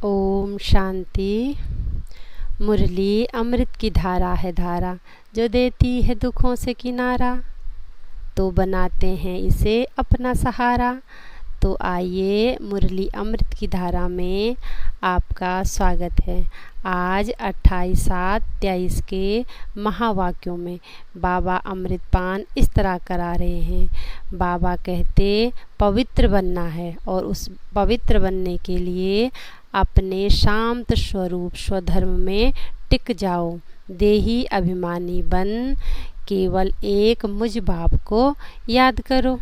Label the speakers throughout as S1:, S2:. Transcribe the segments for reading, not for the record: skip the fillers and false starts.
S1: ओम शांति। मुरली अमृत की धारा है धारा, जो देती है दुखों से किनारा, तो बनाते हैं इसे अपना सहारा। तो आइए, मुरली अमृत की धारा में आपका स्वागत है। आज 28/7/23 के महावाक्यों में बाबा अमृतपान इस तरह करा रहे हैं। बाबा कहते पवित्र बनना है, और उस पवित्र बनने के लिए अपने शांत स्वरूप स्वधर्म में टिक जाओ। देही अभिमानी बन केवल एक मुझ बाप को याद करो।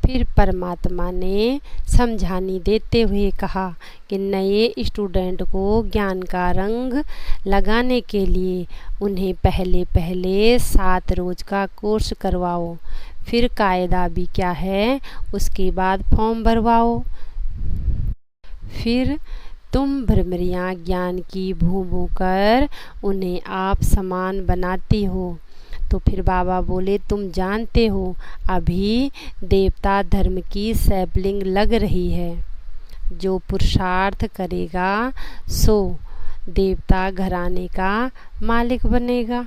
S1: फिर परमात्मा ने समझानी देते हुए कहा कि नए स्टूडेंट को ज्ञान का रंग लगाने के लिए उन्हें पहले 7 रोज का कोर्स करवाओ। फिर कायदा भी क्या है, उसके बाद फॉर्म भरवाओ। फिर तुम भ्रमरियाँ ज्ञान की भू कर उन्हें आप समान बनाती हो। तो फिर बाबा बोले, तुम जानते हो अभी देवता धर्म की सैपलिंग लग रही है। जो पुरुषार्थ करेगा सो देवता घराने का मालिक बनेगा।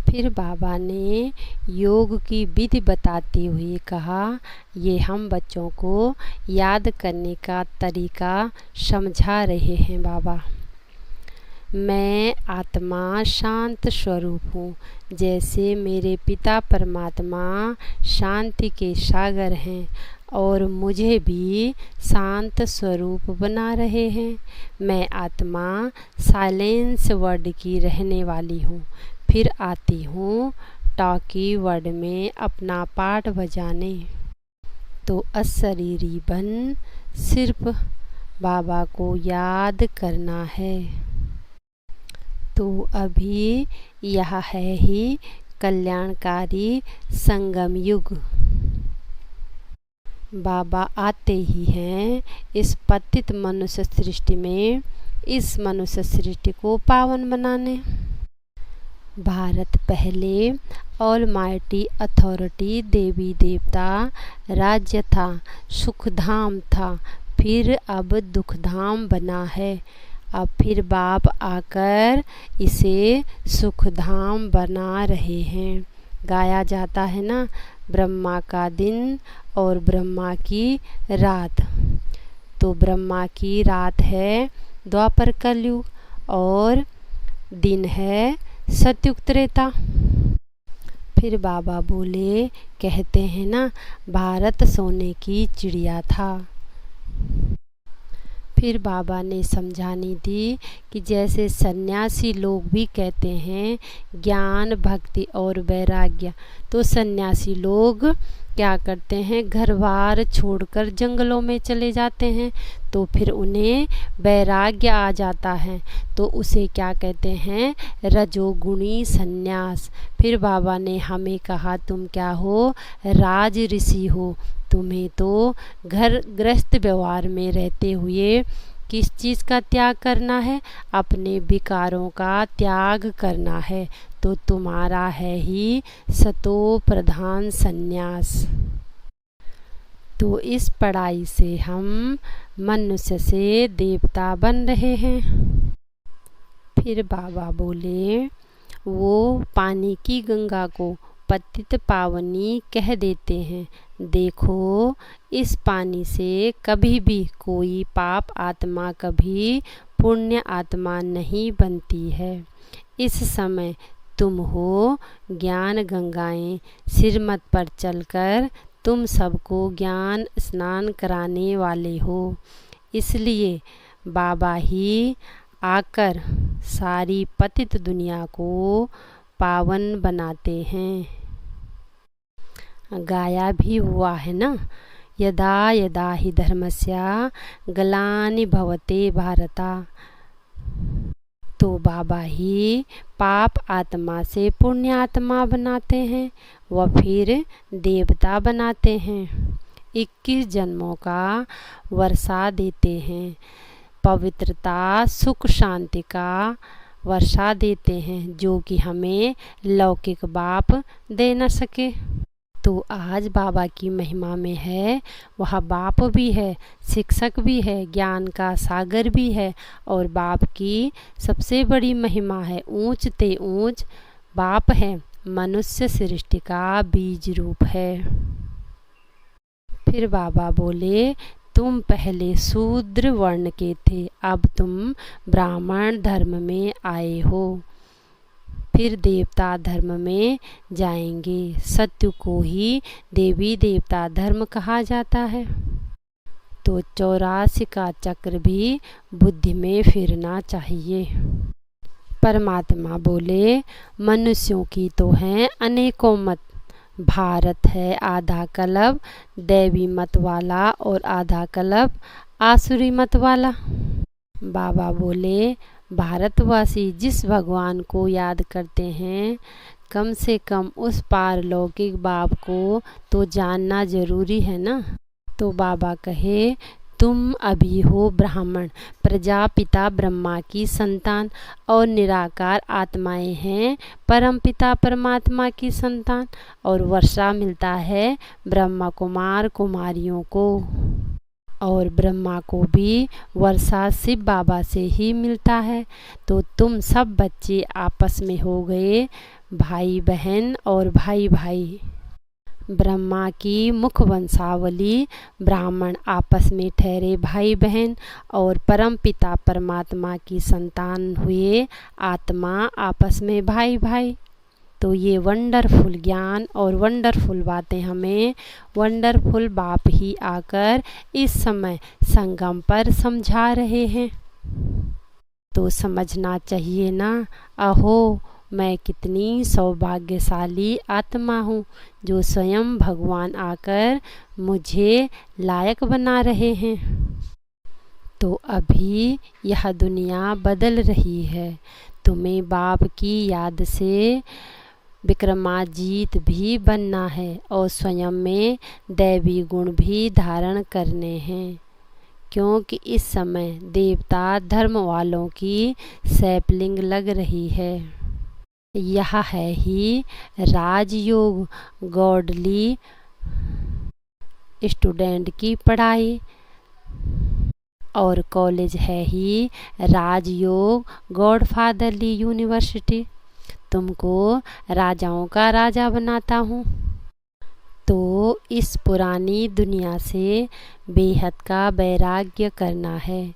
S1: फिर बाबा ने योग की विधि बताते हुए कहा, ये हम बच्चों को याद करने का तरीका समझा रहे हैं। बाबा, मैं आत्मा शांत स्वरूप हूँ, जैसे मेरे पिता परमात्मा शांति के सागर हैं और मुझे भी शांत स्वरूप बना रहे हैं। मैं आत्मा साइलेंस वर्ड की रहने वाली हूँ। फिर आती हूँ टॉकी वर्ड में अपना पाठ बजाने। तो अशरीरी बन सिर्फ बाबा को याद करना है। तो अभी यह है ही कल्याणकारी संगम युग। बाबा आते ही हैं इस पतित मनुष्य सृष्टि में, इस मनुष्य सृष्टि को पावन बनाने। भारत पहले ऑलमाइटी अथॉरिटी देवी देवता राज्य था, सुखधाम था, फिर अब दुखधाम बना है। अब फिर बाप आकर इसे सुखधाम बना रहे हैं। गाया जाता है ना, ब्रह्मा का दिन और ब्रह्मा की रात। तो ब्रह्मा की रात है द्वापर कलयुग और दिन है सतयुग त्रेता। फिर बाबा बोले, कहते हैं ना, भारत सोने की चिड़िया था। फिर बाबा ने समझानी दी कि जैसे सन्यासी लोग भी कहते हैं ज्ञान भक्ति और वैराग्य, तो सन्यासी लोग क्या करते हैं, घर बार छोड़कर जंगलों में चले जाते हैं। तो फिर उन्हें वैराग्य आ जाता है, तो उसे क्या कहते हैं, रजोगुणी सन्यास। फिर बाबा ने हमें कहा, तुम क्या हो, राज ऋषि हो। तुम्हें तो घर गृहस्थ व्यवहार में रहते हुए किस चीज़ का त्याग करना है, अपने विकारों का त्याग करना है। तो तुम्हारा है ही सतो प्रधान सन्यास। तो इस पढ़ाई से हम मनुष्य से देवता बन रहे हैं। फिर बाबा बोले, वो पानी की गंगा को पतित पावनी कह देते हैं। देखो, इस पानी से कभी भी कोई पाप आत्मा कभी पुण्य आत्मा नहीं बनती है। इस समय तुम हो ज्ञान गंगाएं, सिरमत पर चलकर तुम सबको ज्ञान स्नान कराने वाले हो। इसलिए बाबा ही आकर सारी पतित दुनिया को पावन बनाते हैं। गाया भी हुआ है ना, यदा यदा हि धर्मस्य ग्लानि भवते भारता। तो बाबा ही पाप आत्मा से पुण्य आत्मा बनाते हैं, वह फिर देवता बनाते हैं। 21 जन्मों का वर्षा देते हैं, पवित्रता सुख शांति का वर्षा देते हैं, जो कि हमें लौकिक बाप दे न सके। तो आज बाबा की महिमा में है, वह बाप भी है, शिक्षक भी है, ज्ञान का सागर भी है। और बाप की सबसे बड़ी महिमा है, ऊंच ते ऊंच बाप है, मनुष्य सृष्टि का बीज रूप है। फिर बाबा बोले, तुम पहले शूद्र वर्ण के थे, अब तुम ब्राह्मण धर्म में आए हो, फिर देवता धर्म में जाएंगे। सत्य को ही देवी देवता धर्म कहा जाता है। तो 84 का चक्र भी बुद्धि में फिरना चाहिए। परमात्मा बोले, मनुष्यों की तो हैं अनेकों मत, भारत है आधा कल्प दैवी मत वाला और आधा कल्प आसुरी मत वाला। बाबा बोले, भारतवासी जिस भगवान को याद करते हैं, कम से कम उस पारलौकिक बाप को तो जानना जरूरी है ना। तो बाबा कहे, तुम अभी हो ब्राह्मण, प्रजापिता ब्रह्मा की संतान और निराकार आत्माएं हैं परमपिता परमात्मा की संतान। और वर्षा मिलता है ब्रह्मा कुमार कुमारियों को, और ब्रह्मा को भी वर्षा शिव बाबा से ही मिलता है। तो तुम सब बच्चे आपस में हो गए भाई बहन और भाई भाई। ब्रह्मा की मुख वंशावली, ब्राह्मण आपस में ठहरे भाई बहन और परम पिता परमात्मा की संतान हुए आत्मा आपस में भाई भाई। तो ये वंडरफुल ज्ञान और वंडरफुल बातें हमें वंडरफुल बाप ही आकर इस समय संगम पर समझा रहे हैं। तो समझना चाहिए ना, अहो मैं कितनी सौभाग्यशाली आत्मा हूँ जो स्वयं भगवान आकर मुझे लायक बना रहे हैं। तो अभी यह दुनिया बदल रही है, तुम्हें बाप की याद से विक्रमाजीत भी बनना है और स्वयं में दैवी गुण भी धारण करने हैं, क्योंकि इस समय देवता धर्म वालों की सैपलिंग लग रही है। यह है ही राजयोग, गॉडली स्टूडेंट की पढ़ाई, और कॉलेज है ही राजयोग गॉडफादरली यूनिवर्सिटी। तुमको राजाओं का राजा बनाता हूँ। तो इस पुरानी दुनिया से बेहद का वैराग्य करना है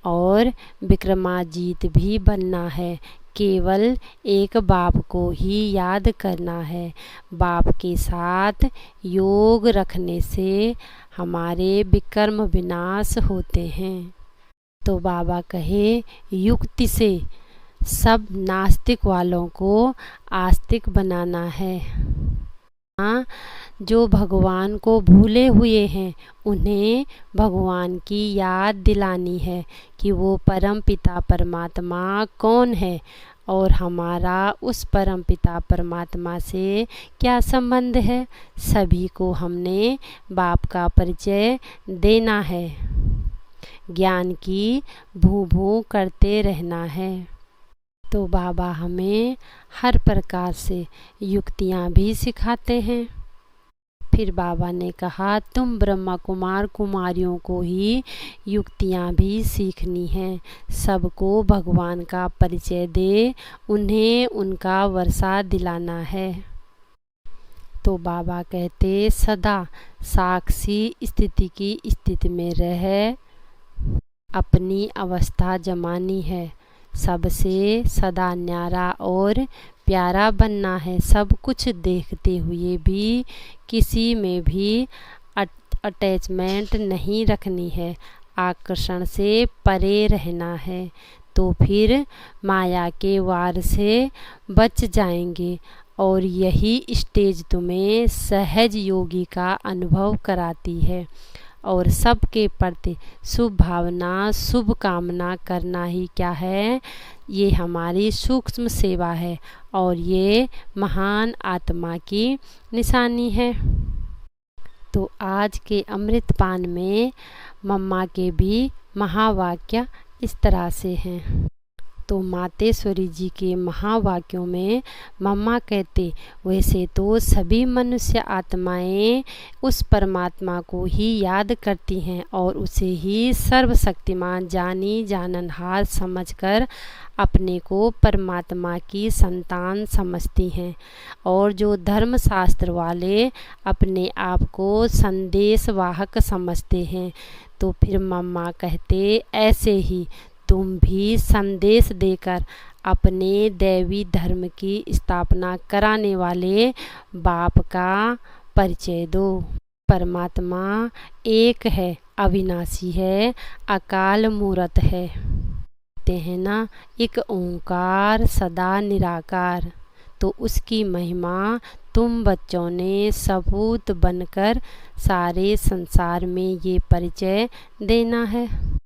S1: और विक्रमाजीत भी बनना है। केवल एक बाप को ही याद करना है। बाप के साथ योग रखने से हमारे विकर्म विनाश होते हैं। तो बाबा कहे, युक्ति से सब नास्तिक वालों को आस्तिक बनाना है। हाँ, जो भगवान को भूले हुए हैं उन्हें भगवान की याद दिलानी है कि वो परम पिता परमात्मा कौन है और हमारा उस परम पिता परमात्मा से क्या संबंध है। सभी को हमने बाप का परिचय देना है, ज्ञान की भू भू करते रहना है। तो बाबा हमें हर प्रकार से युक्तियाँ भी सिखाते हैं। फिर बाबा ने कहा, तुम ब्रह्मा कुमार कुमारियों को ही युक्तियाँ भी सीखनी हैं। सबको भगवान का परिचय दे, उन्हें उनका वर्षा दिलाना है। तो बाबा कहते, सदा साक्षी स्थिति की स्थिति में रह अपनी अवस्था जमानी है। सबसे सदा न्यारा और प्यारा बनना है। सब कुछ देखते हुए भी किसी में भी अटैचमेंट नहीं रखनी है, आकर्षण से परे रहना है। तो फिर माया के वार से बच जाएंगे और यही स्टेज तुम्हें सहज योगी का अनुभव कराती है। और सबके प्रति शुभ भावना शुभ कामना करना ही क्या है, ये हमारी सूक्ष्म सेवा है और ये महान आत्मा की निशानी है। तो आज के अमृतपान में मम्मा के भी महावाक्य इस तरह से हैं। तो मातेश्वरी जी के महावाक्यों में मम्मा कहते, वैसे तो सभी मनुष्य आत्माएं उस परमात्मा को ही याद करती हैं और उसे ही सर्वशक्तिमान जानी जाननहार समझकर अपने को परमात्मा की संतान समझती हैं। और जो धर्मशास्त्र वाले अपने आप को संदेशवाहक समझते हैं, तो फिर मम्मा कहते, ऐसे ही तुम भी संदेश देकर अपने दैवी धर्म की स्थापना कराने वाले बाप का परिचय दो। परमात्मा एक है, अविनाशी है, अकाल मूरत है। कहते हैं ना, एक ओंकार सदा निराकार। तो उसकी महिमा तुम बच्चों ने सबूत बनकर सारे संसार में ये परिचय देना है।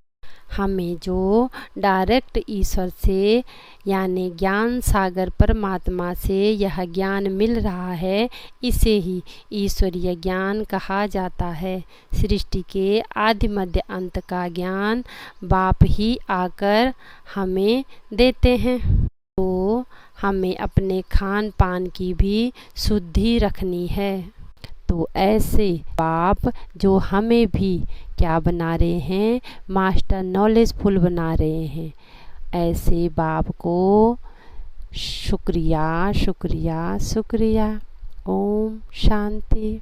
S1: हमें जो डायरेक्ट ईश्वर से यानी ज्ञान सागर परमात्मा से यह ज्ञान मिल रहा है, इसे ही ईश्वरीय ज्ञान कहा जाता है। सृष्टि के आदि मध्य अंत का ज्ञान बाप ही आकर हमें देते हैं। तो हमें अपने खान पान की भी शुद्धि रखनी है। तो ऐसे बाप जो हमें भी क्या बना रहे हैं, मास्टर नॉलेजफुल बना रहे हैं, ऐसे बाप को शुक्रिया शुक्रिया शुक्रिया। ओम शांति।